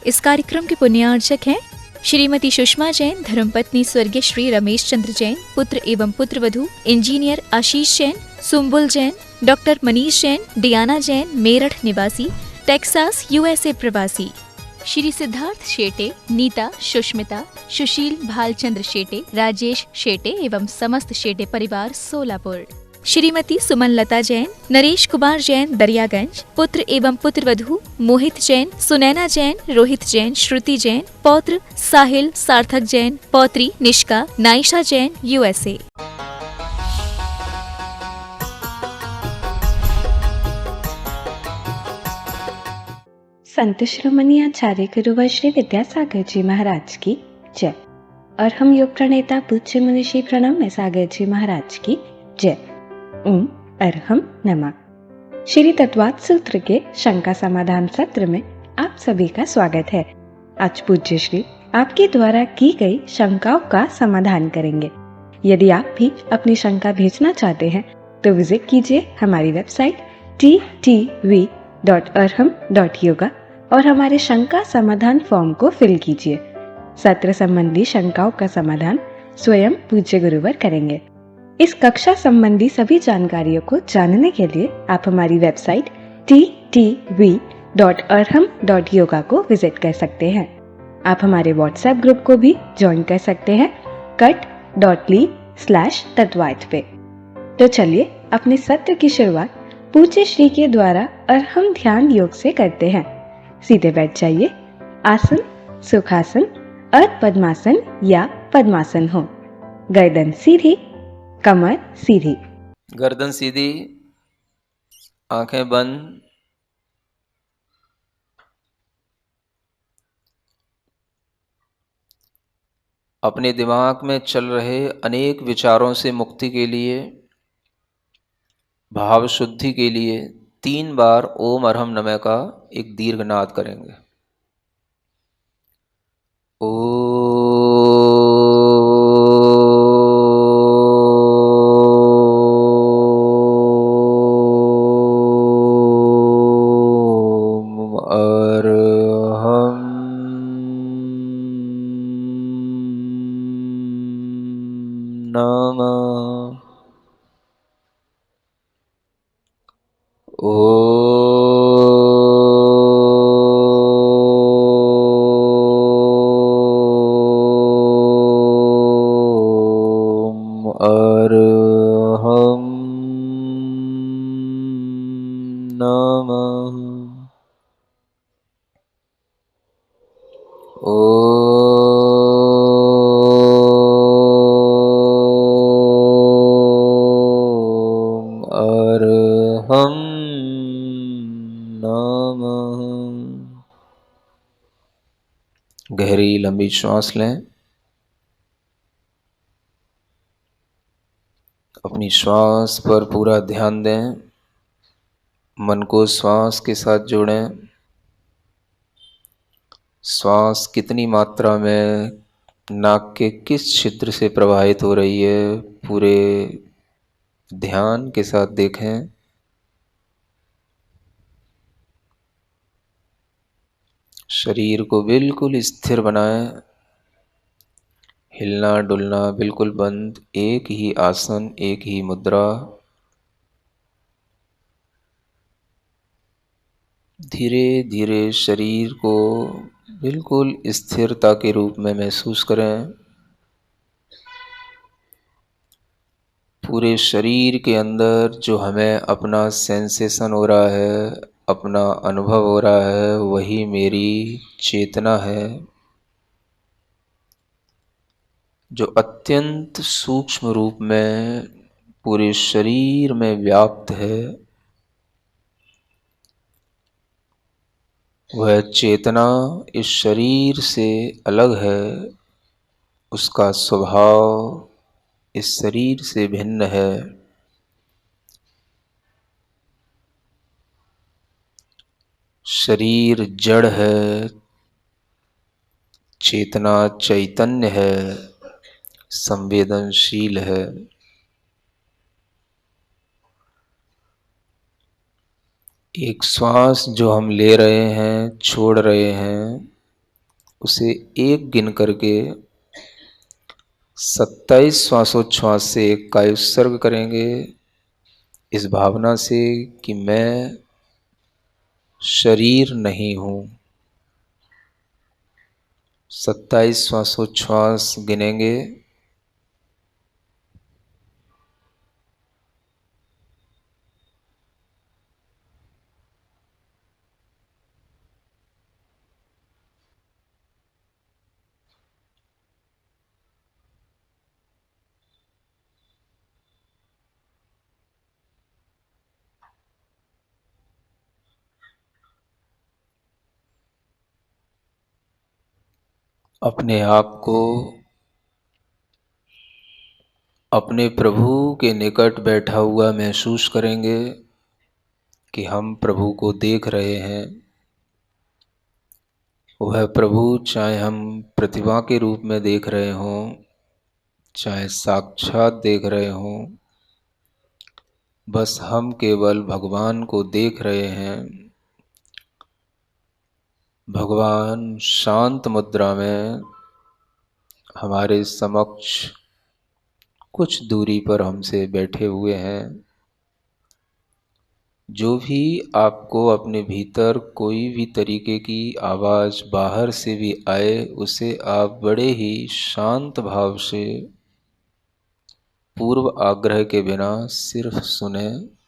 इस कार्यक्रम के पुण्यार्चक हैं श्रीमती सुषमा जैन, धर्मपत्नी स्वर्गीय श्री रमेश चंद्र जैन, पुत्र एवं पुत्रवधू इंजीनियर आशीष जैन, सुम्बुल जैन, डॉक्टर मनीष जैन, डियाना जैन, मेरठ निवासी, टेक्सास यूएसए प्रवासी, श्री सिद्धार्थ शेटे, नीता, सुष्मिता, सुशील भालचंद्र शेटे, राजेश शेटे एवं समस्त शेटे परिवार सोलापुर, श्रीमती सुमन लता जैन, नरेश कुमार जैन दरियागंज, पुत्र एवं पुत्रवधू मोहित जैन, सुनैना जैन, रोहित जैन, श्रुति जैन, पौत्र साहिल सार्थक जैन, पौत्री निष्का, नाइशा जैन यूएसए। संत शिरोमणि आचार्य गुरुवर श्री विद्यासागर जी महाराज की जय। और हम योग प्रणेता पूज्य मुनिषी प्रणव में सागर जी महाराज की जय। ओम अरहम नमः। श्री तत्वात् सूत्र के शंका समाधान सत्र में आप सभी का स्वागत है। आज पूज्य श्री आपके द्वारा की गई शंकाओं का समाधान करेंगे। यदि आप भी अपनी शंका भेजना चाहते हैं तो विजिट कीजिए हमारी वेबसाइट ttv.arham.yoga और हमारे शंका समाधान फॉर्म को फिल कीजिए। सत्र संबंधी शंकाओं का समाधान स्वयं पूज्य गुरुवर करेंगे। इस कक्षा संबंधी सभी जानकारियों को जानने के लिए आप हमारी वेबसाइट ttv.arham.yoga को विजिट कर सकते हैं। आप हमारे व्हाट्सएप ग्रुप को भी ज्वाइन कर सकते हैं cut.ly/तत्वार्थ पे। तो चलिए अपने सत्र की शुरुआत पूज्य श्री के द्वारा अरहम ध्यान योग से करते हैं। सीधे बैठ जाइए। आसन सुखासन, अर्ध पद्मासन या पद्मासन हो। गर्दन सीधी, कमर सीधी। गर्दन सीधी, आंखें बंद। अपने दिमाग में चल रहे अनेक विचारों से मुक्ति के लिए, भाव शुद्धि के लिए 3 बार ओम अरहम नमः का एक दीर्घ नाद करेंगे। गहरी लंबी श्वास लें। अपनी श्वास पर पूरा ध्यान दें। मन को श्वास के साथ जोड़ें। श्वास कितनी मात्रा में नाक के किस छिद्र से प्रवाहित हो रही है, पूरे ध्यान के साथ देखें। शरीर को बिल्कुल स्थिर बनाएं। हिलना डुलना बिल्कुल बंद। एक ही आसन, एक ही मुद्रा। धीरे धीरे शरीर को बिल्कुल स्थिरता के रूप में महसूस करें। पूरे शरीर के अंदर जो हमें अपना सेंसेशन हो रहा है, अपना अनुभव हो रहा है, वही मेरी चेतना है, जो अत्यंत सूक्ष्म रूप में पूरे शरीर में व्याप्त है। वह चेतना इस शरीर से अलग है। उसका स्वभाव इस शरीर से भिन्न है। शरीर जड़ है, चेतना चैतन्य है, संवेदनशील है। एक श्वास जो हम ले रहे हैं, छोड़ रहे हैं, उसे एक गिन करके 27 श्वासोच्छ्वास से एक का उत्सर्ग करेंगे, इस भावना से कि मैं शरीर नहीं हूँ। 27 श्वासोच्छ्वास गिनेंगे। अपने आप को अपने प्रभु के निकट बैठा हुआ महसूस करेंगे कि हम प्रभु को देख रहे हैं। वह प्रभु चाहे हम प्रतिमा के रूप में देख रहे हों, चाहे साक्षात देख रहे हों, बस हम केवल भगवान को देख रहे हैं। भगवान शांत मुद्रा में हमारे समक्ष कुछ दूरी पर हमसे बैठे हुए हैं। जो भी आपको अपने भीतर कोई भी तरीके की आवाज़ बाहर से भी आए, उसे आप बड़े ही शांत भाव से पूर्व आग्रह के बिना सिर्फ सुने।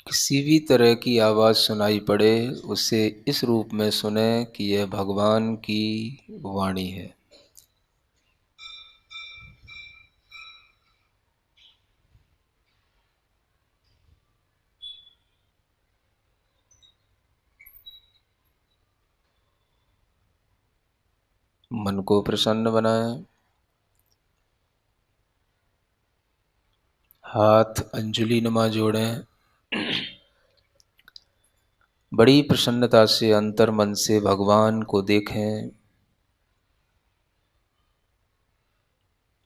किसी भी तरह की आवाज़ सुनाई पड़े, उसे इस रूप में सुने कि यह भगवान की वाणी है। मन को प्रसन्न बनाएं। हाथ अंजलि नुमा जोड़ें। बड़ी प्रसन्नता से अंतर मन से भगवान को देखें।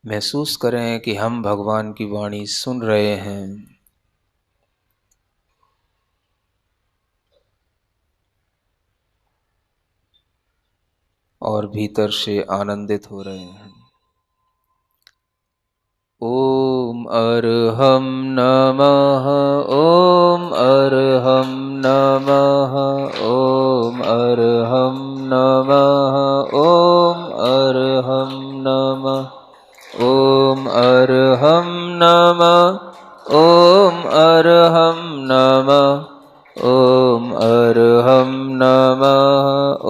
महसूस करें कि हम भगवान की वाणी सुन रहे हैं। और भीतर से आनंदित हो रहे हैं। ओम अर्हं नमः। ओम अर्हं नमः। ओम अर्हं नमः। ओम अर्हं नमः। ओम अर्हं नमः। ओम अर्हं नमः। ओम अर्हं नमः।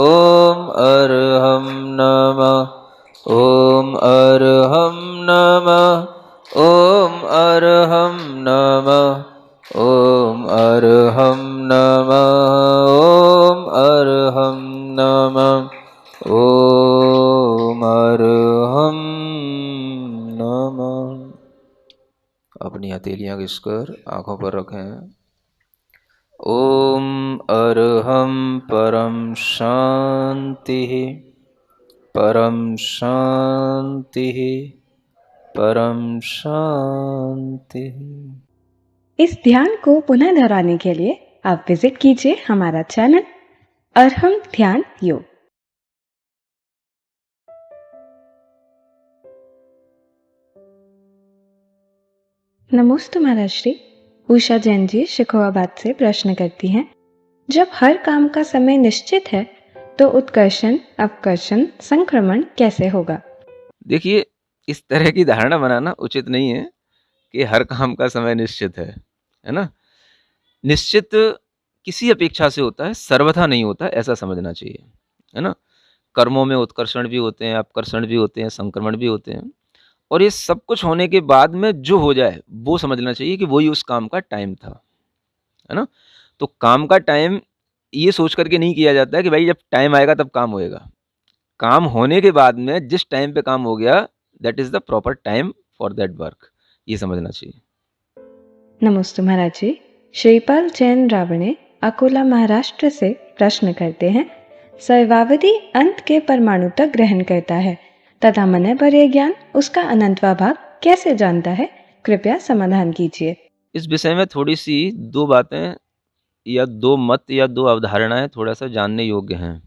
ओम अर्हं नमः। ओम अर्हं नमः। ओम अर्हं नमः। ओम अर्हं नमः। ओम अर्हं नमः। ओम अर्हं नमः। अपनी हथेलियां घिसकर आंखों पर रखें। ओम अर्हं परम शांति। परम शांति। परम शांति। इस ध्यान को पुनः दोहराने के लिए आप विजिट कीजिए हमारा चैनल अरहम ध्यान योग। नमोस्तु महाराज श्री। उषा जैन जी शिकोहाबाद से प्रश्न करती हैं, जब हर काम का समय निश्चित है तो उत्कर्षण, अपकर्षण, संक्रमण कैसे होगा? देखिए, इस तरह की धारणा बनाना उचित नहीं है कि हर काम का समय निश्चित है ना? निश्चित किसी अपेक्षा से होता है, सर्वथा नहीं होता, ऐसा समझना चाहिए, है ना? कर्मों में उत्कर्षण भी होते हैं, अपकर्षण भी होते हैं, संक्रमण भी होते हैं, और ये सब कुछ होने के बाद में जो हो जाए, वो समझना चाहिए कि वही उस काम का टाइम था, है ना? तो काम का टाइम ये सोच करके नहीं किया जाता है कि भाई जब टाइम आएगा तब काम होएगा। काम होने के बाद में जिस टाइम पे काम हो गया, that is the proper time for that work, ये समझना चाहिए। नमस्ते महाराज जी। श्रीपाल जैन रावणे अकोला महाराष्ट्र से प्रश्न करते हैं, सर्वावधि अंत के परमाणु तक ग्रहण करता है तथा मन पर यह ज्ञान उसका अनंतवा भाग कैसे जानता है? कृपया समाधान कीजिए। इस विषय में थोड़ी-सी 2 बातें या 2 मत या 2 अवधारणाएँ थोड़ा-सा जानने योग्य हैं।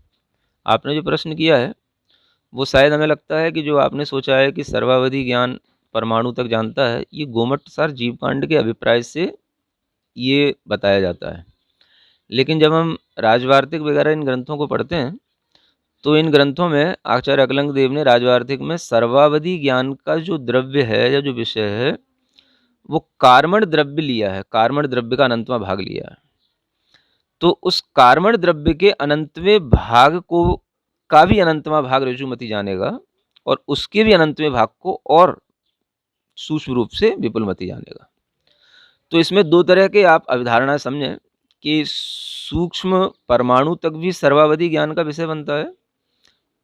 आपने जो प्रश्न किया है, वो शायद हमें लगता है कि जो आपने सोचा है कि सर्वावधि ज्ञान परमाणु तक जानता है, ये गोमटसार जीवकांड के अभिप्राय से ये बताया जाता है। लेकिन जब हम राजवार्तिक वगैरह इन ग्रंथों को पढ़ते हैं, तो इन ग्रंथों में आचार्य अकलंग देव ने राजवार्तिक में सर्वावधि ज्ञान का जो द्रव्य है या जो विषय है, वो कार्मण द्रव्य लिया है, कार्मण द्रव्य का अनंतवां भाग लिया है। तो उस कार्मण द्रव्य के अनंतवें भाग को का भी अनंतवां भाग ऋजुमति जानेगा और उसके भी अनंतवें भाग को और सूक्ष्म रूप से विपुलमति जानेगा। तो इसमें 2 तरह के आप अवधारणा समझें कि सूक्ष्म परमाणु तक भी सर्वावधि ज्ञान का विषय बनता है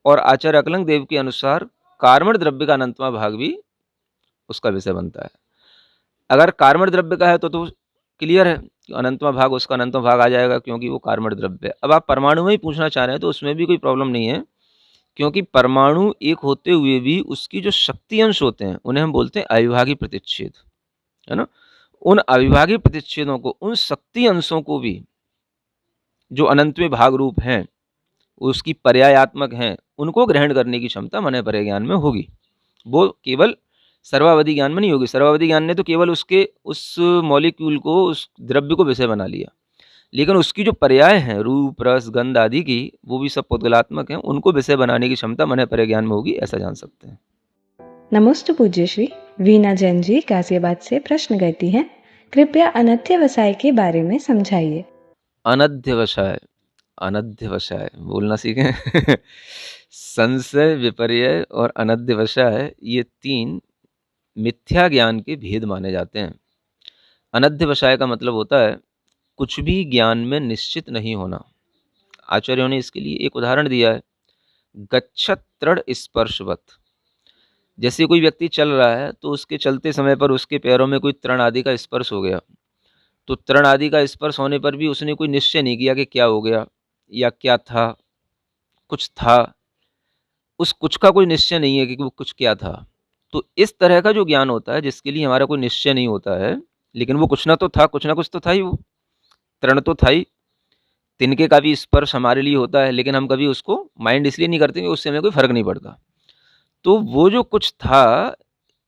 और आचार्य अकलंग देव के अनुसार कार्मण द्रव्य का अनंतवां भाग भी उसका विषय बनता है। अगर कार्मण द्रव्य का है तो क्लियर है, अनंतवां भाग उसका अनंतवां भाग आ जाएगा क्योंकि वो कार्मण द्रव्य है। अब आप परमाणु में ही पूछना चाह रहे हैं तो उसमें भी कोई प्रॉब्लम नहीं है, क्योंकि परमाणु एक होते हुए भी उसकी जो शक्ति अंश होते हैं उन्हें हम बोलते हैं अविभाज्य प्रतिच्छेद, है ना। उन अविभाज्य प्रतिच्छेदों को, उन शक्ति अंशों को भी जो अनंतवें भाग रूप हैं, उसकी पर्यायात्मक हैं, उनको ग्रहण करने की क्षमता मन पर ज्ञान में होगी। वो केवल सर्वावधि ज्ञान में नहीं होगी। सर्वावधि ज्ञान ने तो केवल उसके उस मॉलिक्यूल को, उस द्रव्य को विषय बना लिया, लेकिन उसकी जो पर्याय हैं रूप रस गंध आदि की, वो भी सब पुद्गलात्मक हैं, उनको विषय बनाने की क्षमता मन पर ज्ञान में होगी, ऐसा जान सकते हैं। नमस्ते पूज्य श्री। वीना जैन जी गाजियाबाद से प्रश्न करती हैं, कृपया अनध्यवसाय के बारे में समझाइए। अनध्यवसाय, अनध्यवसाय बोलना सीखें। संशय, विपर्यय और अनध्यवसाय, ये 3 मिथ्या ज्ञान के भेद माने जाते हैं। अनध्यवसाय का मतलब होता है कुछ भी ज्ञान में निश्चित नहीं होना। आचार्यों ने इसके लिए एक उदाहरण दिया है, गच्छत तृण स्पर्शवत। जैसे कोई व्यक्ति चल रहा है तो उसके चलते समय पर उसके पैरों में कोई तृण आदि का स्पर्श हो गया, तो तृण आदि का स्पर्श होने पर भी उसने कोई निश्चय नहीं किया कि क्या हो गया या क्या था, कुछ था, उस कुछ का कोई निश्चय नहीं है कि वो कुछ क्या था। तो इस तरह का जो ज्ञान होता है जिसके लिए हमारा कोई निश्चय नहीं होता है, लेकिन वो कुछ ना तो था, कुछ ना कुछ तो था ही, वो तृण तो था ही। तिनके का भी स्पर्श हमारे लिए होता है, लेकिन हम कभी उसको माइंड इसलिए नहीं करते कि उससे हमें कोई फर्क नहीं पड़ता। तो वो जो कुछ था,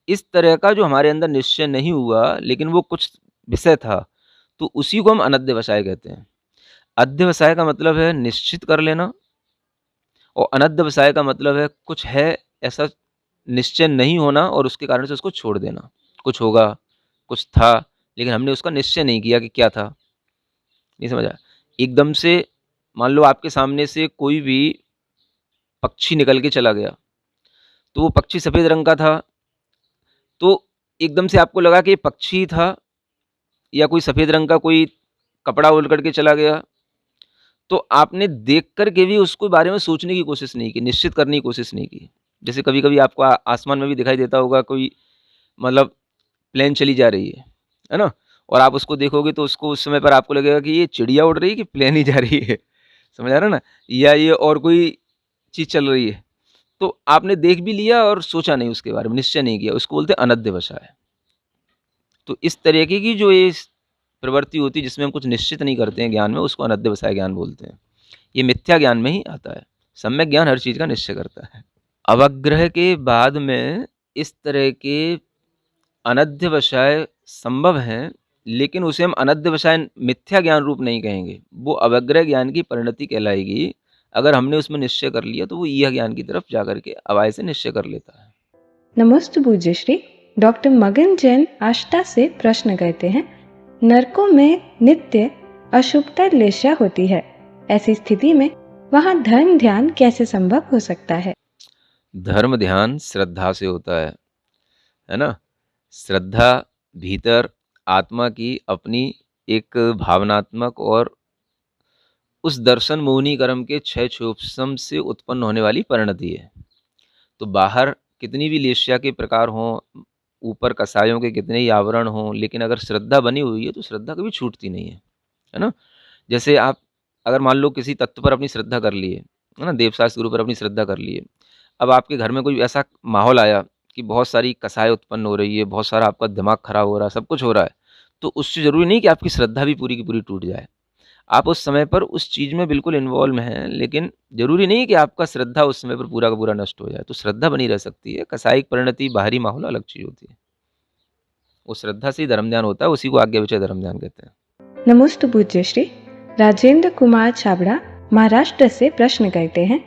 इस तरह का जो हमारे अंदर निश्चय नहीं हुआ लेकिन वो कुछ विषय था, तो उसी को हम अनध्यवसाय कहते हैं। अध्यवसाय का मतलब है निश्चित कर लेना, और अनध्यवसाय का मतलब है कुछ है ऐसा निश्चय नहीं होना और उसके कारण से उसको छोड़ देना। कुछ होगा, कुछ था, लेकिन हमने उसका निश्चय नहीं किया कि क्या था। नहीं समझा? एकदम से मान लो आपके सामने से कोई भी पक्षी निकल के चला गया, तो वो पक्षी सफ़ेद रंग का था, तो एकदम से आपको लगा कि ये पक्षी था, या कोई सफ़ेद रंग का कोई कपड़ा ओढ़ कर के चला गया, तो आपने देख कर के भी उसको बारे में सोचने की कोशिश नहीं की, निश्चित करने की कोशिश नहीं की। जैसे कभी-कभी आपको आसमान में भी दिखाई देता होगा कोई, मतलब प्लेन चली जा रही है ना? और आप उसको देखोगे तो उसको उस समय पर आपको लगेगा कि ये चिड़िया उड़ रही है कि प्लेन ही जा रही है। समझ आ रहा है ना? या ये और कोई चीज़ चल रही है। तो आपने देख भी लिया और सोचा नहीं उसके बारे में, निश्चय नहीं किया, उसको बोलते हैं अनध्यवसाय। तो इस तरीके की जो ये प्रवृत्ति होती है जिसमें हम कुछ निश्चित नहीं करते हैं ज्ञान में, उसको अनध्यवसाय ज्ञान बोलते हैं। ये मिथ्या ज्ञान में ही आता है। सम्यक ज्ञान हर चीज़ का निश्चय करता है। अवग्रह के बाद में इस तरह के अनध्यवसाय संभव हैं, लेकिन उसे हम अनध्यवसाय मिथ्या ज्ञान रूप नहीं कहेंगे, वो अवग्रह ज्ञान की परिणति कहलाएगी। अगर हमने उसमें निश्चय कर लिया तो वो यह ज्ञान की तरफ जाकर के अवाय से निश्चय कर लेता है। नमस्ते पूज्य श्री। डॉक्टर मगन जैन आष्टा से प्रश्न करते हैं, नरकों में नित्य अशुभता लेशा होती है, ऐसी स्थिति में वहाँ धर्म ध्यान कैसे संभव हो सकता है? धर्म ध्यान श्रद्धा से होता है ना। श्रद्धा भीतर आत्मा की अपनी एक भावनात्मक और उस दर्शन मोहिनी कर्म के क्षय क्षोभसम से उत्पन्न होने वाली परिणति है। तो बाहर कितनी भी लेस्या के प्रकार हों, ऊपर कसायों के कितने ही आवरण हों, लेकिन अगर श्रद्धा बनी हुई है तो श्रद्धा कभी छूटती नहीं है ना? जैसे आप अगर मान लो किसी तत्व पर अपनी श्रद्धा कर लिए, है ना, देवशास्त्र गुरु पर अपनी श्रद्धा कर लिए, अब आपके घर में कोई ऐसा माहौल आया कि बहुत सारी कसाय उत्पन्न हो रही है, बहुत सारा आपका दिमाग खराब हो रहा है, सब कुछ हो रहा है, तो उससे ज़रूरी नहीं कि आपकी श्रद्धा भी पूरी की पूरी टूट जाए। आप उस समय पर उस चीज़ में बिल्कुल इन्वॉल्व हैं, लेकिन ज़रूरी नहीं कि आपका श्रद्धा उस समय पर पूरा का पूरा नष्ट हो जाए। तो श्रद्धा बनी रह सकती है। कसायिक परिणति, बाहरी माहौल अलग चीज़ होती है। वो श्रद्धा से ही धर्म ध्यान होता है, उसी को आज्ञा विचय धर्म ध्यान कहते हैं। नमोस्तु पूज्य श्री राजेंद्र कुमार छाबड़ा महाराष्ट्र से प्रश्न करते हैं,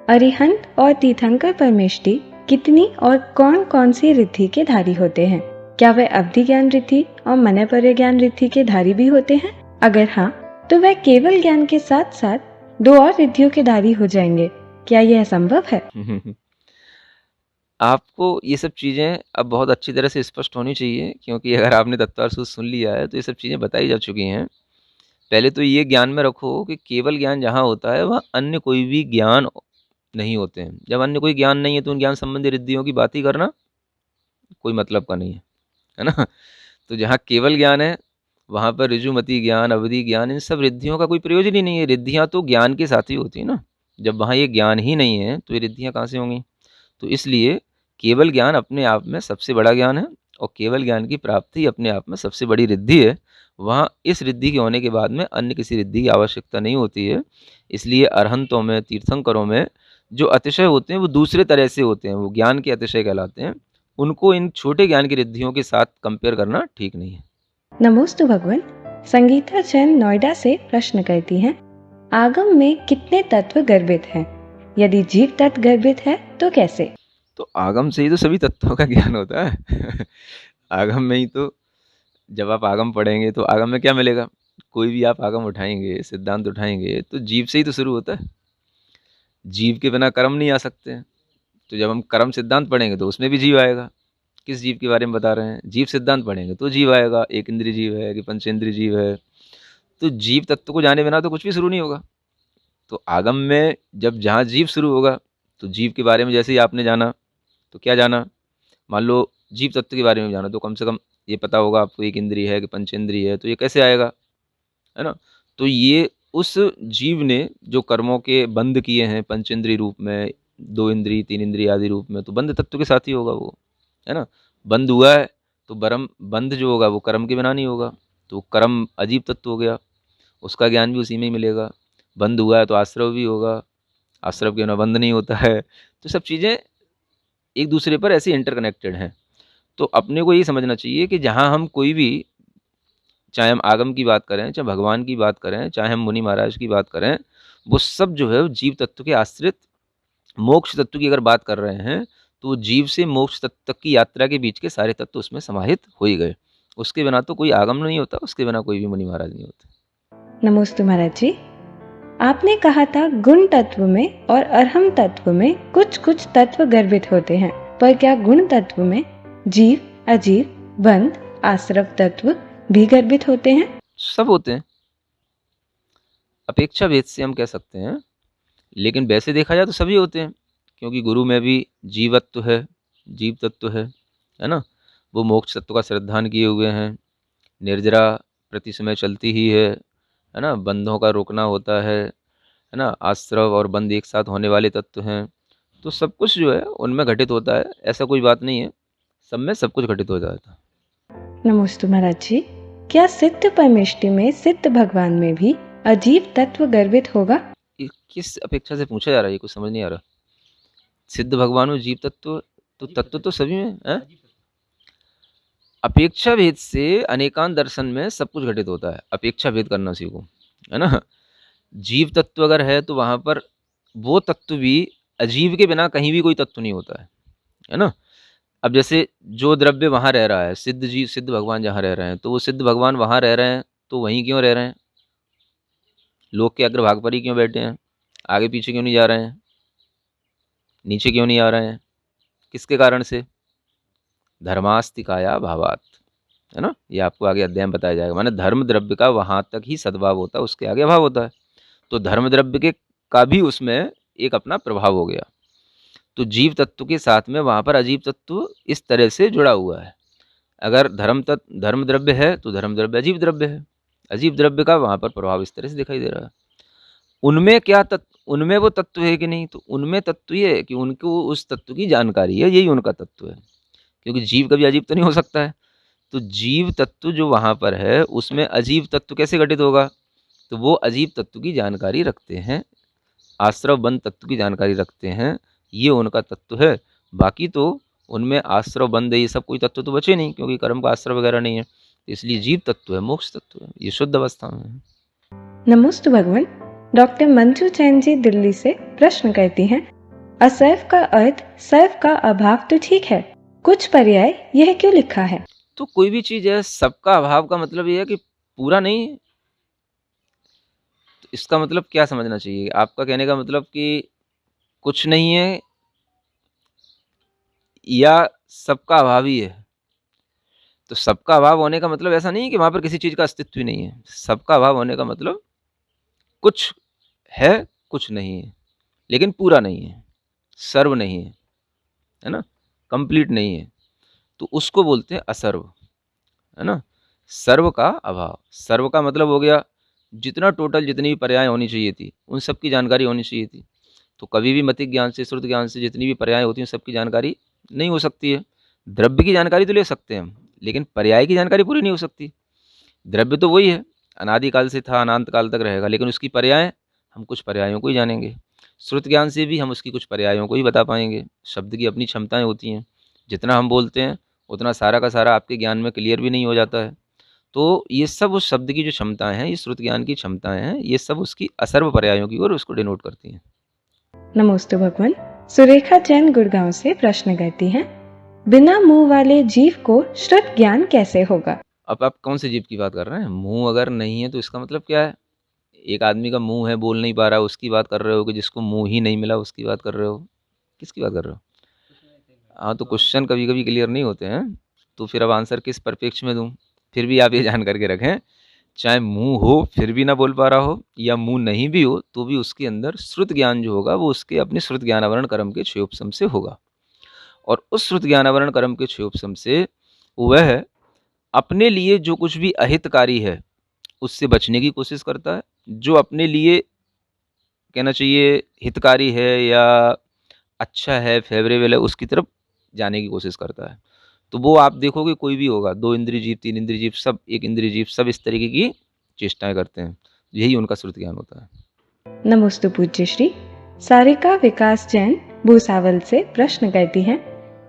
अरिहंत और तीर्थंकर परमेष्टि कितनी और कौन कौन सी रिद्धि के धारी होते हैं? क्या वे अवधि ज्ञान रिद्धि और मन ज्ञान रिद्धि के धारी भी होते हैं? अगर हाँ, तो वह केवल ज्ञान के साथ साथ 2 और रिद्धियों के धारी हो जाएंगे। क्या यह संभव है? आपको ये सब चीज़ें अब बहुत अच्छी तरह से स्पष्ट होनी चाहिए, क्योंकि अगर आपने तत्वार्थ सूत्र सुन लिया है तो ये सब चीज़ें बताई जा चुकी हैं। पहले तो ये ज्ञान में रखो कि केवल ज्ञान जहाँ होता है वह अन्य कोई भी ज्ञान नहीं होते हैं। जब अन्य कोई ज्ञान नहीं है तो उन ज्ञान संबंधी रिद्धियों की बात ही करना कोई मतलब का नहीं है ना? तो जहाँ केवल ज्ञान है वहाँ पर ऋजुमति ज्ञान, अवधि ज्ञान, इन सब रिद्धियों का कोई प्रयोजन ही नहीं है। रिद्धियाँ तो ज्ञान के साथ ही होती है ना। जब वहाँ ये ज्ञान ही नहीं है तो ये रिद्धियाँ कहाँ से होंगी? तो इसलिए केवल ज्ञान अपने आप में सबसे बड़ा ज्ञान है और केवल ज्ञान की प्राप्ति अपने आप में सबसे बड़ी रिद्धि है। वहाँ इस रिद्धि के होने के बाद में अन्य किसी रिद्धि की आवश्यकता नहीं होती है। इसलिए अरहंतों में, तीर्थंकरों में जो अतिशय होते हैं वो दूसरे तरह से होते हैं, वो ज्ञान के अतिशय कहलाते हैं। उनको इन छोटे ज्ञान की रिद्धियों के साथ कंपेयर करना ठीक नहीं है। नमोस्तु भगवान। संगीता जैन नोएडा से प्रश्न करती हैं, आगम में कितने तत्व गर्भित हैं? यदि जीव तत्व गर्भित है तो कैसे? तो आगम से ही तो सभी तत्वों का ज्ञान होता है। आगम में ही तो, जब आप आगम पढ़ेंगे तो आगम में क्या मिलेगा? कोई भी आप आगम उठाएंगे, सिद्धांत उठाएंगे, तो जीव से ही तो शुरू होता है। जीव के बिना कर्म नहीं आ सकते हैं। तो जब हम कर्म सिद्धांत पढ़ेंगे तो उसमें भी जीव आएगा। किस जीव के बारे में बता रहे हैं? जीव सिद्धांत पढ़ेंगे तो जीव आएगा। एक इंद्रिय जीव है कि पंचेंद्रिय जीव है? तो जीव तत्व को जाने बिना तो कुछ भी शुरू नहीं होगा। तो आगम में जब जहाँ जीव शुरू होगा तो जीव के बारे में जैसे ही आपने जाना तो क्या जाना? मान लो जीव तत्व के बारे में जाना तो कम से कम ये पता होगा आपको एक इंद्रिय है कि पंचेंद्रिय है, तो ये कैसे आएगा, है ना? तो ये उस जीव ने जो कर्मों के बंध किए हैं पंचेंद्रिय रूप में, 2 इंद्रिय 3 इंद्रिय आदि रूप में, तो बंध तत्व के साथ ही होगा वो, है ना? बंध हुआ है तो बंध जो होगा वो कर्म के बिना नहीं होगा। तो कर्म अजीब तत्व हो गया, उसका ज्ञान भी उसी में ही मिलेगा। बंध हुआ है तो आश्रव भी होगा, आश्रव के बिना बंध नहीं होता है। तो सब चीज़ें एक दूसरे पर ऐसे इंटरकनेक्टेड हैं। तो अपने को ये समझना चाहिए कि जहाँ हम कोई भी, चाहे हम आगम की बात करें, चाहे भगवान की बात करें, चाहे हम मुनि महाराज की बात करें, वो सब जो है वो जीव तत्व के आश्रित मोक्ष तत्व की अगर बात कर रहे हैं तो वो जीव से मोक्ष तत्व तक की यात्रा के बीच के सारे तत्व उसमें समाहित हो ही गए। उसके बिना तो कोई आगम नहीं होता, उसके बिना कोई भी मुनि महाराज नहीं होते। नमोस्तु महाराज जी। आपने कहा था गुण तत्व में और अरहम तत्व में कुछ कुछ तत्व गर्भित होते हैं, पर क्या गुण तत्व में जीव, अजीव, बंध, आश्रव तत्व भी गर्भित होते हैं? सब होते हैं, अपेक्षा भेद से हम कह सकते हैं, लेकिन वैसे देखा जाए तो सभी होते हैं, क्योंकि गुरु में भी जीवत्व है, जीव तत्व है ना? वो मोक्ष तत्व का श्रद्धान किए हुए हैं। निर्जरा प्रति समय चलती ही है ना? बंधों का रोकना होता है ना? आश्रव और बंध एक साथ होने वाले तत्व हैं। तो सब कुछ जो है उनमें घटित होता है, ऐसा कोई बात नहीं है, सब में सब कुछ घटित हो जाता है। नमोस्तु महाराज जी। क्या सिद्ध परमेष्टि में, सिद्ध भगवान में भी अजीब तत्व गर्भित होगा? ये किस अपेक्षा से पूछा जा रहा है, ये कुछ समझ नहीं आ रहा। सिद्ध भगवान में जीव तत्व, तो तत्व तो सभी में है। अपेक्षा भेद से अनेकांत दर्शन में सब कुछ घटित होता है। अपेक्षा भेद करना सीखो, है ना? जीव तत्व अगर है तो वहाँ पर वो तत्व भी, अजीव के बिना कहीं भी कोई तत्व नहीं होता है ना? अब जैसे जो द्रव्य वहाँ रह रहा है, सिद्ध जीव, सिद्ध भगवान जहाँ रह रहे हैं, तो वो सिद्ध भगवान वहाँ रह रहे हैं तो वहीं क्यों रह रहे हैं? लोक के अग्रभाग पर ही क्यों बैठे हैं? आगे पीछे क्यों नहीं जा रहे हैं? नीचे क्यों नहीं आ रहे हैं? किसके कारण से? धर्मास्तिकाया भावात, है ना, ये आपको आगे अध्याय में बताया जाएगा। माने धर्म द्रव्य का वहाँ तक ही सद्भाव होता है, उसके आगे अभाव होता है। तो धर्म द्रव्य के का भी उसमें एक अपना प्रभाव हो गया। तो जीव तत्व के साथ में वहाँ पर अजीव तत्व इस तरह से जुड़ा हुआ है। अगर धर्म द्रव्य है तो धर्म द्रव्य अजीव द्रव्य है, अजीव द्रव्य का वहाँ पर प्रभाव इस तरह से दिखाई दे रहा है। उनमें क्या तत्व, उनमें वो तत्व है कि नहीं, तो उनमें तत्व ये है कि उनको उस तत्व की जानकारी है, यही उनका तत्व है। क्योंकि जीव कभी अजीब तो नहीं हो सकता है। तो जीव तत्व जो वहाँ पर है उसमें अजीव तत्व कैसे घटित होगा, तो वो अजीब तत्व की जानकारी रखते हैं, आश्रव बंध तत्व की जानकारी रखते हैं, ये उनका तत्व है। बाकी तो उनमें आश्रव बंध ये सब कोई तत्व तो बचे नहीं, क्योंकि कर्म का आश्रव वगैरह नहीं है। तो इसलिए जीव तत्व है, मोक्ष तत्व है, ये शुद्ध अवस्था में है। नमोस्तु भगवान। डॉक्टर मंजू जैन जी दिल्ली से प्रश्न करती हैं, असैव का अर्थ सैव का अभाव तो ठीक है, कुछ पर्याय यह क्यों लिखा है? तो कोई भी चीज है, सबका अभाव का मतलब ये है कि पूरा नहीं। तो इसका मतलब क्या समझना चाहिए, आपका कहने का मतलब कि कुछ नहीं है या सबका अभाव ही है? तो सबका अभाव होने का मतलब ऐसा नहीं है कि वहां पर किसी चीज का अस्तित्व ही नहीं है। सबका अभाव होने का मतलब कुछ है, कुछ नहीं है, लेकिन पूरा नहीं है, सर्व नहीं है ना, कंप्लीट नहीं है, तो उसको बोलते हैं असर्व, है ना। सर्व का अभाव, सर्व का मतलब हो गया जितना टोटल जितनी भी पर्याय होनी चाहिए थी उन सब की जानकारी होनी चाहिए थी। तो कभी भी मतिक ज्ञान से, श्रुत ज्ञान से जितनी भी पर्याय होती हैं सबकी जानकारी नहीं हो सकती है। द्रव्य की जानकारी तो ले सकते हैं हम, लेकिन पर्याय की जानकारी पूरी नहीं हो सकती। द्रव्य तो वही है, अनादिकाल से था, अनंत काल तक रहेगा, लेकिन उसकी पर्याय हम कुछ पर्यायों को ही जानेंगे। श्रुत ज्ञान से भी हम उसकी कुछ पर्यायों को ही बता पाएंगे। शब्द की अपनी क्षमताएं होती हैं, जितना हम बोलते हैं उतना सारा का सारा आपके ज्ञान में क्लियर भी नहीं हो जाता है। तो ये सब उस शब्द की जो क्षमताएं हैं, ये श्रुत ज्ञान की क्षमताएं हैं, ये सब उसकी असर्व पर्यायों की ओर उसको डिनोट करती हैं। नमोस्तु भगवान। सुरेखा जैन गुड़गांव से प्रश्न करती हैं, बिना मुंह वाले जीव को श्रुत ज्ञान कैसे होगा? अब आप कौन से जीव की बात कर रहे हैं? मुंह अगर नहीं है तो इसका मतलब क्या है? एक आदमी का मुंह है, बोल नहीं पा रहा, उसकी बात कर रहे हो, कि जिसको मुंह ही नहीं मिला उसकी बात कर रहे हो? किसकी बात कर रहे हो? हाँ, तो क्वेश्चन कभी कभी क्लियर नहीं होते हैं, तो फिर अब आंसर किस परिप्रेक्ष्य में दूं? फिर भी आप ये जान करके रखें, चाहे मुंह हो फिर भी ना बोल पा रहा हो, या मुंह नहीं भी हो तो भी उसके अंदर श्रुत ज्ञान जो होगा वो उसके अपने श्रुत ज्ञानावरण कर्म के क्षयोपशम से होगा। और उस श्रुत ज्ञानावरण कर्म के क्षयोपशम से वह अपने लिए जो कुछ भी अहितकारी है उससे बचने की कोशिश करता है, जो अपने लिए कहना चाहिए हितकारी है या अच्छा है, फेवरेबल है, उसकी तरफ जाने की कोशिश करता है। तो वो आप देखोगे कोई भी होगा, 2 इंद्रिय जीव, 3 इंद्रिय जीव, सब 1 इंद्रिय जीव, सब इस तरीके की चेष्टाएं करते हैं। यही उनका श्रुत ज्ञान होता है। नमोस्तु पूज्य श्री। सारिका विकास जैन भूसावल से प्रश्न करती हैं,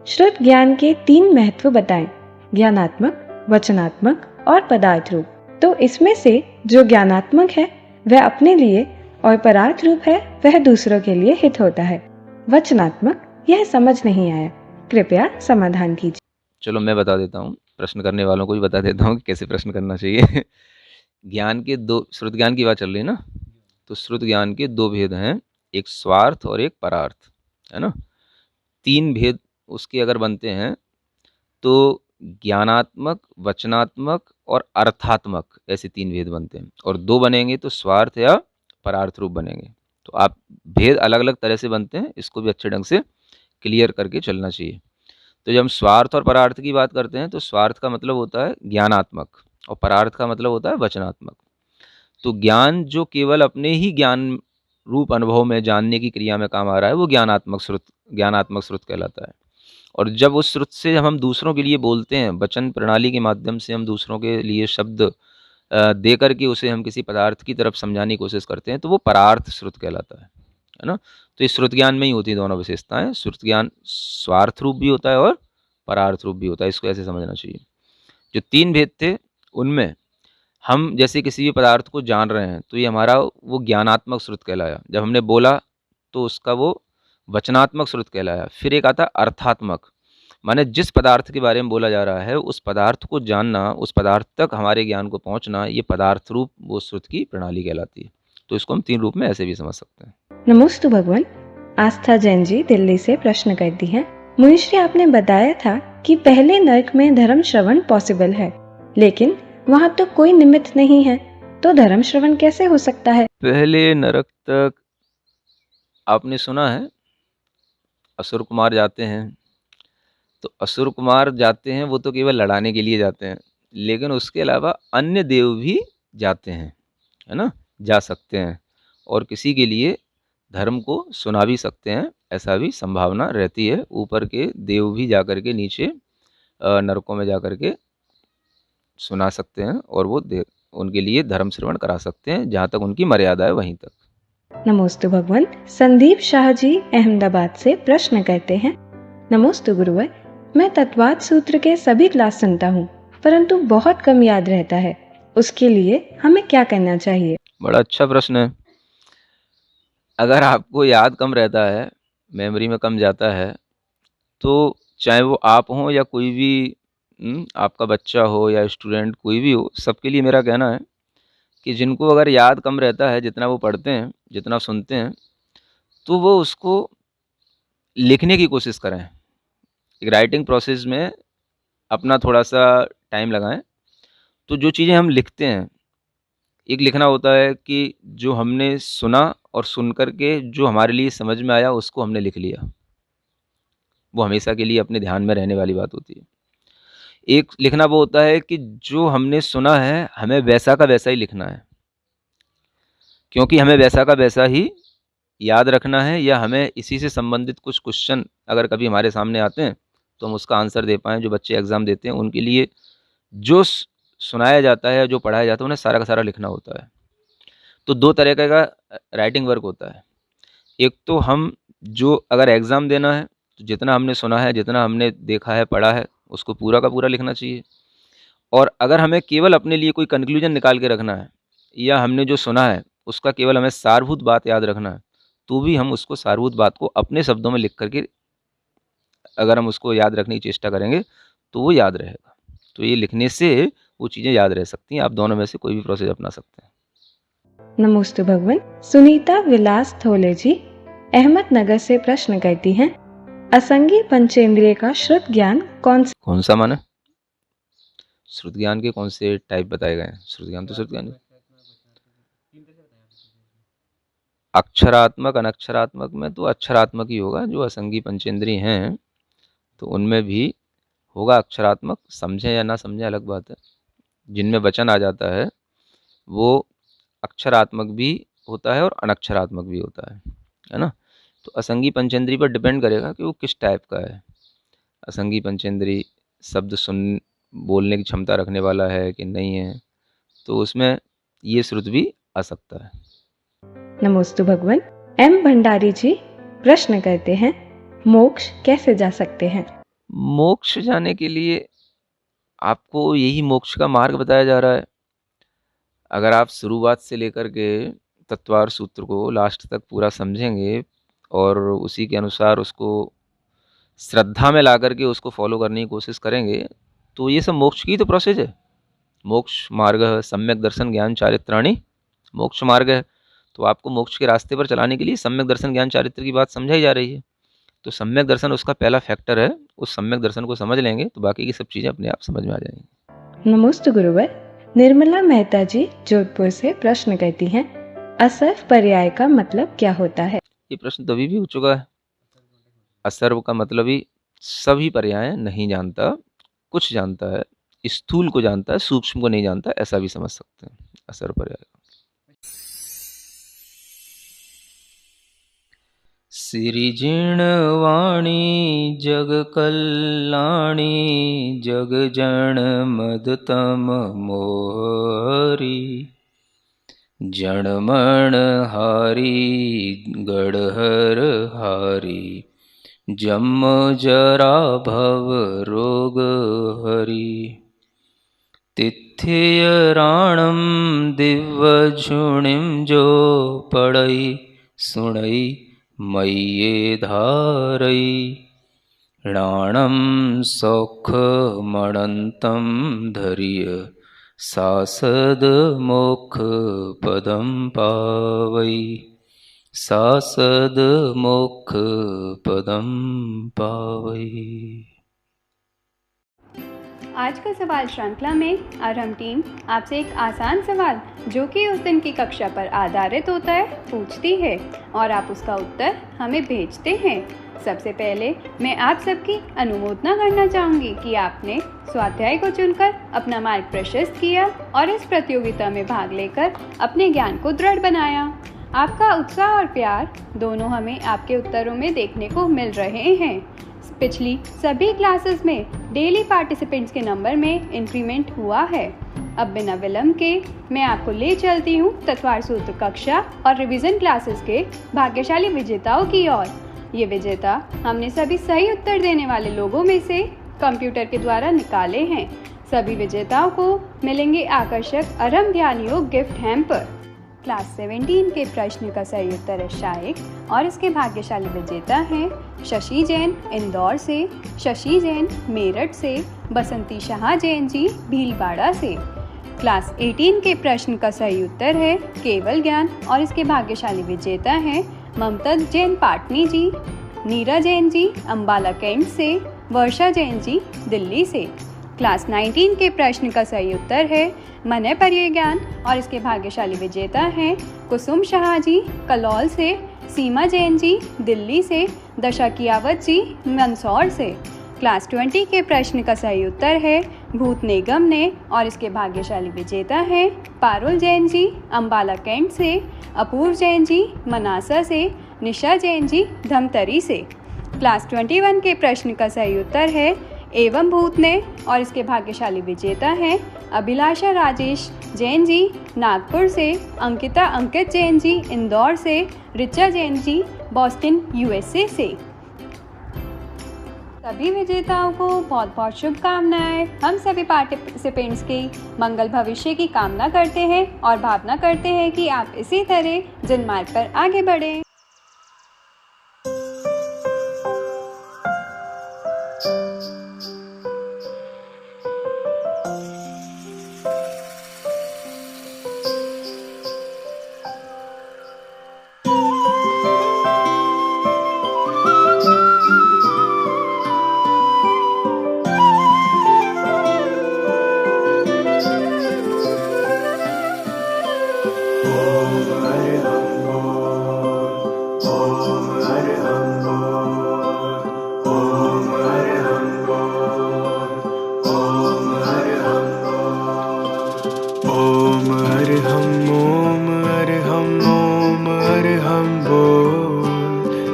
श्रुत ज्ञान के 3 महत्व बताएं, ज्ञानात्मक, वचनात्मक और पदार्थ रूप। तो इसमें से जो ज्ञानात्मक है वह अपने लिए और पदार्थ रूप है वह दूसरों के लिए हित होता है। वचनात्मक यह समझ नहीं आया, कृपया समाधान कीजिए। चलो मैं बता देता हूँ, प्रश्न करने वालों को भी बता देता हूँ कि कैसे प्रश्न करना चाहिए। ज्ञान के 2, श्रुत ज्ञान की बात चल रही है ना, तो श्रुत ज्ञान के 2 भेद हैं, एक स्वार्थ और एक परार्थ, है ना। 3 भेद उसके अगर बनते हैं तो ज्ञानात्मक, वचनात्मक और अर्थात्मक, ऐसे 3 भेद बनते हैं। और 2 बनेंगे तो स्वार्थ या परार्थ रूप बनेंगे। तो आप भेद अलग अलग तरह से बनते हैं, इसको भी अच्छे ढंग से क्लियर करके चलना चाहिए। तो जब हम स्वार्थ और परार्थ की बात करते हैं तो स्वार्थ का मतलब होता है ज्ञानात्मक और परार्थ का मतलब होता है वचनात्मक। तो ज्ञान जो केवल अपने ही ज्ञान रूप अनुभव में जानने की क्रिया में काम आ रहा है वो ज्ञानात्मक श्रुत कहलाता है। और जब उस श्रुत से हम दूसरों के लिए बोलते हैं, वचन प्रणाली के माध्यम से हम दूसरों के लिए शब्द दे करके उसे हम किसी पदार्थ की तरफ समझाने की कोशिश करते हैं, तो वो परार्थ श्रुत कहलाता है ना। तो इस श्रुत ज्ञान में ही होती है दोनों विशेषताएं। श्रुत ज्ञान स्वार्थ रूप भी होता है और परार्थ रूप भी होता है, इसको ऐसे समझना चाहिए। जो 3 भेद थे उनमें हम जैसे किसी भी पदार्थ को जान रहे हैं तो ये हमारा वो ज्ञानात्मक श्रुत कहलाया, जब हमने बोला तो उसका वो वचनात्मक श्रुत कहलाया। फिर एक आता अर्थात्मक, माने जिस पदार्थ के बारे में बोला जा रहा है उस पदार्थ को जानना, उस पदार्थ तक हमारे ज्ञान को पहुंचना, ये पदार्थ रूप वो श्रुत की प्रणाली कहलाती है। तो इसको हम 3 रूप में ऐसे भी समझ सकते हैं। नमोस्तु भगवान। आस्था जैन जी दिल्ली से प्रश्न करती हैं, मुनिश्री आपने बताया था कि पहले नर्क में धर्म श्रवण पॉसिबल है, लेकिन वहाँ तो कोई निमित्त नहीं है, तो धर्म श्रवण कैसे हो सकता है? पहले नरक तक आपने सुना है असुर कुमार जाते हैं, तो असुर कुमार जाते हैं वो तो केवल लड़ाने के लिए जाते हैं, लेकिन उसके अलावा अन्य देव भी जाते हैं, है ना, जा सकते हैं और किसी के लिए धर्म को सुना भी सकते हैं, ऐसा भी संभावना रहती है। ऊपर के देव भी जाकर के नीचे नरकों में जाकर के सुना सकते हैं और वो उनके लिए धर्म श्रवण करा सकते हैं, जहाँ तक उनकी मर्यादा है वहीं तक। नमोस्तु भगवान। संदीप शाह जी अहमदाबाद से प्रश्न करते हैं, नमोस्तु गुरुवर, मैं तत्वाद सूत्र के सभी क्लास सुनता हूँ, परंतु बहुत कम याद रहता है, उसके लिए हमें क्या करना चाहिए? बड़ा अच्छा प्रश्न है। अगर आपको याद कम रहता है, मेमोरी में कम जाता है, तो चाहे वो आप हों या कोई भी आपका बच्चा हो या स्टूडेंट कोई भी हो, सबके लिए मेरा कहना है कि जिनको अगर याद कम रहता है, जितना वो पढ़ते हैं, जितना सुनते हैं, तो वो उसको लिखने की कोशिश करें। एक राइटिंग प्रोसेस में अपना थोड़ा-सा टाइम लगाएँ। तो जो चीज़ें हम लिखते हैं, एक लिखना होता है कि जो हमने सुना और सुन कर के जो हमारे लिए समझ में आया उसको हमने लिख लिया। वो हमेशा के लिए अपने ध्यान में रहने वाली बात होती है। एक लिखना वो होता है कि जो हमने सुना है, हमें वैसा का वैसा ही लिखना है। क्योंकि हमें वैसा का वैसा ही याद रखना है, या हमें इसी से संबंधित कुछ क्वेश्चन अगर कभी हमारे सामने आते हैं, तो हम उसका आंसर दे पाएँ। जो बच्चे एग्ज़ाम देते हैं, उनके लिए जो सुनाया जाता है, जो पढ़ाया जाता है, उन्हें सारा का सारा लिखना होता है। तो 2 तरह का राइटिंग वर्क होता है। एक तो हम जो अगर एग्ज़ाम देना है, तो जितना हमने सुना है, जितना हमने देखा है, पढ़ा है, उसको पूरा का पूरा लिखना चाहिए। और अगर हमें केवल अपने लिए कोई कन्क्लूज़न निकाल के रखना है, या हमने जो सुना है, उसका केवल हमें सारभूत बात याद रखना है, तो भी हम उसको सारभूत बात को अपने शब्दों में लिख कर के अगर हम उसको याद रखने की चेष्टा करेंगे, तो वो याद रहेगा। तो ये लिखने से वो चीज़ें याद रह सकती हैं। आप दोनों में से कोई भी प्रोसेस अपना सकते हैं। नमोस्तु भगवान। सुनीता विलास थोले जी अहमदनगर से प्रश्न करती हैं, असंगी पंचेंद्रिय का श्रुत ज्ञान कौन सा माने? श्रुत ज्ञान के कौन से टाइप बताए गए हैं? श्रुत ज्ञान तो श्रुत ज्ञान अक्षरात्मक, अनक्षरात्मक में तो अक्षरात्मक ही होगा। जो असंगी पंचेंद्रिय हैं, तो उनमें भी होगा अक्षरात्मक। समझें या ना समझें अलग बात है। जिनमें वचन आ जाता है, वो अक्षरात्मक भी होता है और अनक्षरात्मक भी होता है ना? तो असंगी पंचेंद्रिय पर डिपेंड करेगा कि वो किस टाइप का है। असंगी पंचेंद्रिय शब्द बोलने की क्षमता रखने वाला है कि नहीं है, तो उसमें ये श्रुत भी आ सकता है। नमोस्तु भगवान। एम भंडारी जी प्रश्न करते हैं, मोक्ष कैसे जा सकते हैं? मोक्ष जाने के लिए आपको यही मोक्ष का मार्ग बताया जा रहा है। अगर आप शुरुआत से लेकर के तत्वार सूत्र को लास्ट तक पूरा समझेंगे और उसी के अनुसार उसको श्रद्धा में ला करके उसको फॉलो करने की कोशिश करेंगे, तो ये सब मोक्ष की तो प्रोसेस है। मोक्ष मार्ग सम्यक दर्शन ज्ञान चारित्राणि मोक्ष मार्ग है। तो आपको मोक्ष के रास्ते पर चलाने के लिए सम्यक दर्शन ज्ञान चारित्र की बात समझाई जा रही है। तो सम्यक दर्शन उसका पहला फैक्टर है। उस सम्यक दर्शन को समझ लेंगे तो बाकी की सब चीज़ें अपने आप समझ में आ जाएंगी। नमोस्तु गुरुवर। निर्मला मेहता जी जोधपुर से प्रश्न करती हैं, असर्व पर्याय का मतलब क्या होता है? ये प्रश्न तभी भी हो चुका है। असर्व का मतलब ही सभी पर्याय नहीं जानता, कुछ जानता है, स्थूल को जानता है, सूक्ष्म को नहीं जानता, ऐसा भी समझ सकते हैं असर्व पर्याय। सिरिजिणवाणी जग कल्याणी जग जन मदतम मोहरी जणमण हारी गढ़हर हारी जम जरा भव रोग हरि तिथ्य राणम दिव्य झुणिम जो पड़ई सुणई मय्ये धारई राणम सौख मणंतम धरिय सासद मोक्ष पदम पावई सासद मोक्ष पदम पावई। आज का सवाल श्रृंखला में अरहम टीम आपसे एक आसान सवाल जो कि उस दिन की कक्षा पर आधारित होता है पूछती है और आप उसका उत्तर हमें भेजते हैं। सबसे पहले मैं आप सबकी अनुमोदना करना चाहूँगी कि आपने स्वाध्याय को चुनकर अपना मार्ग प्रशस्त किया और इस प्रतियोगिता में भाग लेकर अपने ज्ञान को दृढ़ बनाया। आपका उत्साह और प्यार दोनों हमें आपके उत्तरों में देखने को मिल रहे हैं। पिछली सभी क्लासेस में डेली पार्टिसिपेंट्स के नंबर में इंक्रीमेंट हुआ है। अब बिना विलंब के मैं आपको ले चलती हूँ तत्वार सूत्र कक्षा और रिवीजन क्लासेस के भाग्यशाली विजेताओं की ओर। ये विजेता हमने सभी सही उत्तर देने वाले लोगों में से कंप्यूटर के द्वारा निकाले हैं। सभी विजेताओं को मिलेंगे आकर्षक अरहम ध्यान योग गिफ्ट हैम्पर। क्लास 17 के प्रश्न का सही उत्तर है शाइक और इसके भाग्यशाली विजेता हैं शशि जैन इंदौर से, शशि जैन मेरठ से, बसंती शाह जैन जी भीलवाड़ा से। क्लास 18 के प्रश्न का सही उत्तर है केवल ज्ञान और इसके भाग्यशाली विजेता हैं ममता जैन पाटनी जी, नीरा जैन जी अम्बाला कैंट से, वर्षा जैन जी दिल्ली से। क्लास 19 के प्रश्न का सही उत्तर है मन पर ज्ञान और इसके भाग्यशाली विजेता हैं कुसुम शाह जी कलौल से, सीमा जैन जी दिल्ली से, दशा कियावत जी मंदसौर से। क्लास 20 के प्रश्न का सही उत्तर है भूत निगम ने और इसके भाग्यशाली विजेता हैं पारुल जैन जी अम्बाला कैंट से, अपूर्व जैन जी मनासा से, निशा जैन जी धमतरी से। क्लास 21 के प्रश्न का सही उत्तर है एवं भूत ने और इसके भाग्यशाली विजेता हैं अभिलाषा राजेश जैन जी नागपुर से, अंकिता अंकित जैन जी इंदौर से, रिचा जैन जी बॉस्टन यूएसए से। सभी विजेताओं को बहुत बहुत शुभकामनाएं। हम सभी पार्टिसिपेंट्स के मंगल भविष्य की कामना करते हैं और भावना करते हैं कि आप इसी तरह जनमार्ग पर आगे बढ़ें।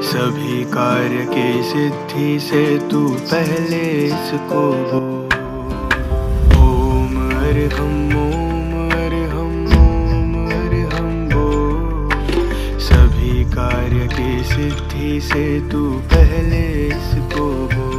सभी कार्य की सिद्धि से तू पहले इसको बोल। ओम अरहम ओम अरहम ओम अरहम बोल। सभी कार्य की सिद्धि से तू पहले इसको बोल।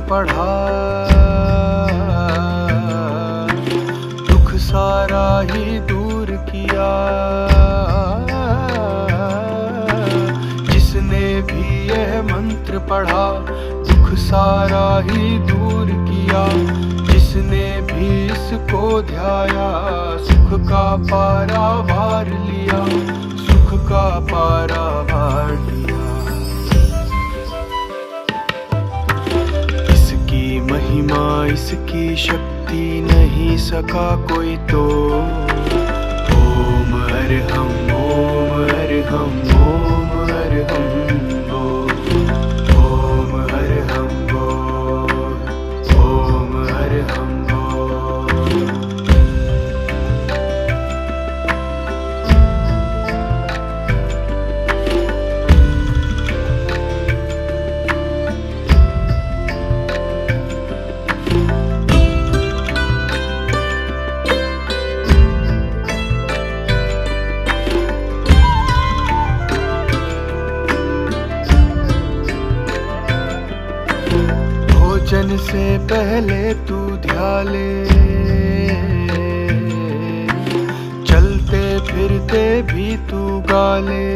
पढ़ा दुख सारा ही दूर किया। जिसने भी यह मंत्र पढ़ा दुख सारा ही दूर किया। जिसने भी इसको ध्याया सुख का पारावार लिया, सुख का पारावार लिया। महिमा इसकी शक्ति नहीं सका कोई तो। ओम अरहम ओम अरहम ओम अरहम बोल। ओम अरहम बोल। ओम अरहम बोल। भोजन से पहले तू ध्याले, चलते फिरते भी तू गाले।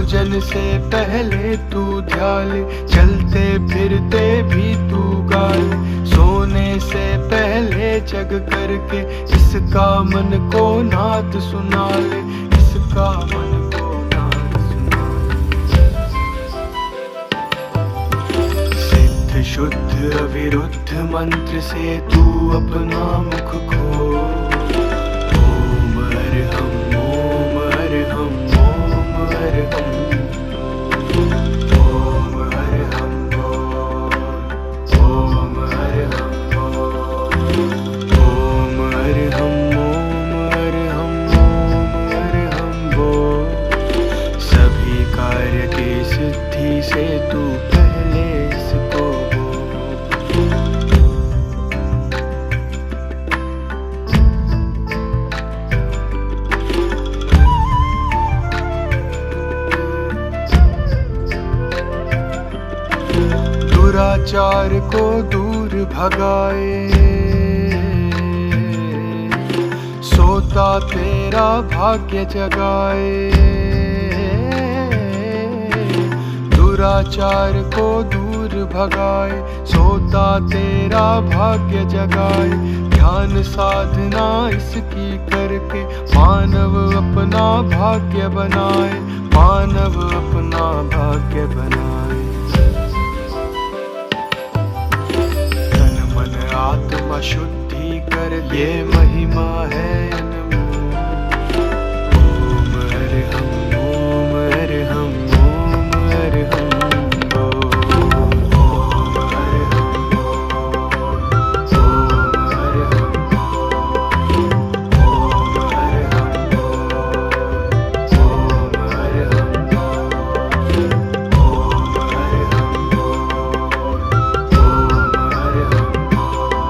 भोजन से पहले तू ध्यान, चलते फिरते भी तू गा ले। सोने से पहले जग करके इसका मन को नाद सुना ले, इसका मन को नाद सुना ले। सिद्ध शुद्ध अविरुद्ध मंत्र से तू अपना मुख खोल। ओम अरहम ओम अरहम ओम अरहम ओम अरहम बोल। ओम अरहम बोल। ओम अरहम ओम अरहम ओम अरहम बोल। सभी कार्य की सिद्धि से तू पहले इसको बोल। दुराचार को दूर भगाए, सोता तेरा भाग्य जगाए। दुराचार को दूर भगाए, सोता तेरा भाग्य जगाए। ध्यान साधना इसकी करके मानव अपना भाग्य बनाए, मानव अपना भाग्य बनाए। तन मन आत्मा शुद्धि कर ये महिमा है अनमोल। ओम अरहम ओम अरहम ओम अरहम बोल। ओम अरहम बोल। ओम अरहम बोल। ओम अरहम बोल। ओम अरहम बोल। ओम अरहम बोल।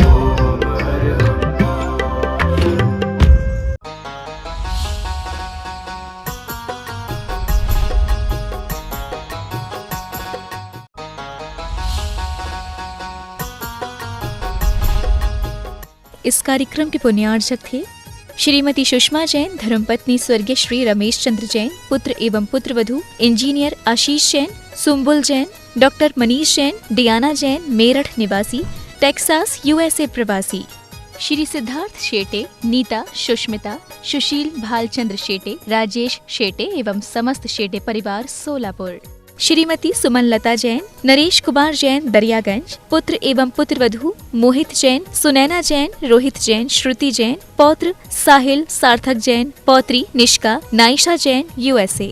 ओम अरहम इस कार्यक्रम के पुण्यार्चक थे श्रीमती सुषमा जैन, धर्मपत्नी स्वर्गीय श्री रमेश चंद्र जैन, पुत्र एवं पुत्रवधू इंजीनियर आशीष जैन, सुम्बुल जैन, डॉक्टर मनीष जैन, डियाना जैन, मेरठ निवासी, टेक्सास यूएसए प्रवासी, श्री सिद्धार्थ शेटे, नीता, सुष्मिता, सुशील भालचंद्र शेटे, राजेश शेटे एवं समस्त शेटे परिवार सोलापुर, श्रीमती सुमन लता जैन, नरेश कुमार जैन दरियागंज, पुत्र एवं पुत्रवधू मोहित जैन, सुनैना जैन, रोहित जैन, श्रुति जैन, पौत्र साहिल सार्थक जैन, पौत्री निष्का नाइशा जैन यूएसए।